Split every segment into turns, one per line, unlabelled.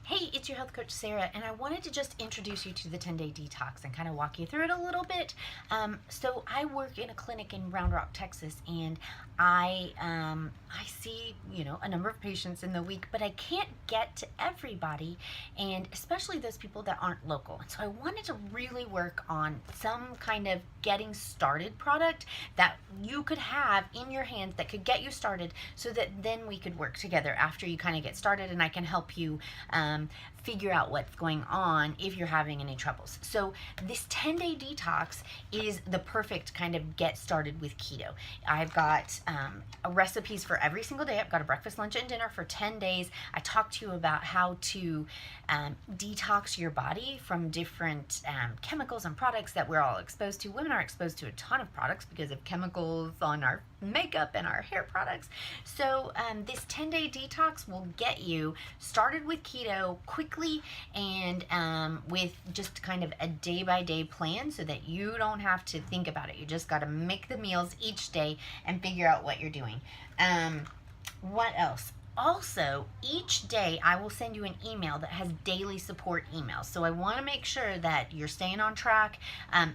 Hey, it's your health coach Sarah, and I wanted to just introduce you to the 10-day detox and kind of walk you through it a little bit. So I work in a clinic in Round Rock, Texas, and I see a number of patients in the week, but I can't get to everybody, and especially those people that aren't local. And so I wanted to really work on some kind of getting started product that you could have in your hands that could get you started, so that then we could work together after you kind of get started, and I can help you figure out what's going on if you're having any troubles. So this 10-day detox is the perfect kind of get started with keto. I've got recipes for every single day. I've got a breakfast, lunch, and dinner for 10 days. I talk to you about how to detox your body from different chemicals and products that we're all exposed to. Women are exposed to a ton of products because of chemicals on our makeup and our hair products. So this 10-day detox will get you started with keto quickly and with just kind of a day-by-day plan, so that you don't have to think about it. You just got to make the meals each day and figure out what you're doing. What else? Also, each day I will send you an email that has daily support emails. So I want to make sure that you're staying on track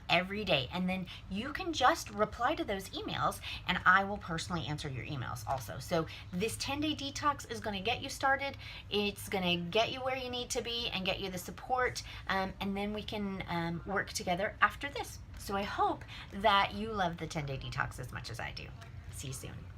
every day. And then you can just reply to those emails, and I will personally answer your emails also. So this 10-day detox is going to get you started. It's going to get you where you need to be and get you the support. And then we can work together after this. So I hope that you love the 10-day detox as much as I do. See you soon.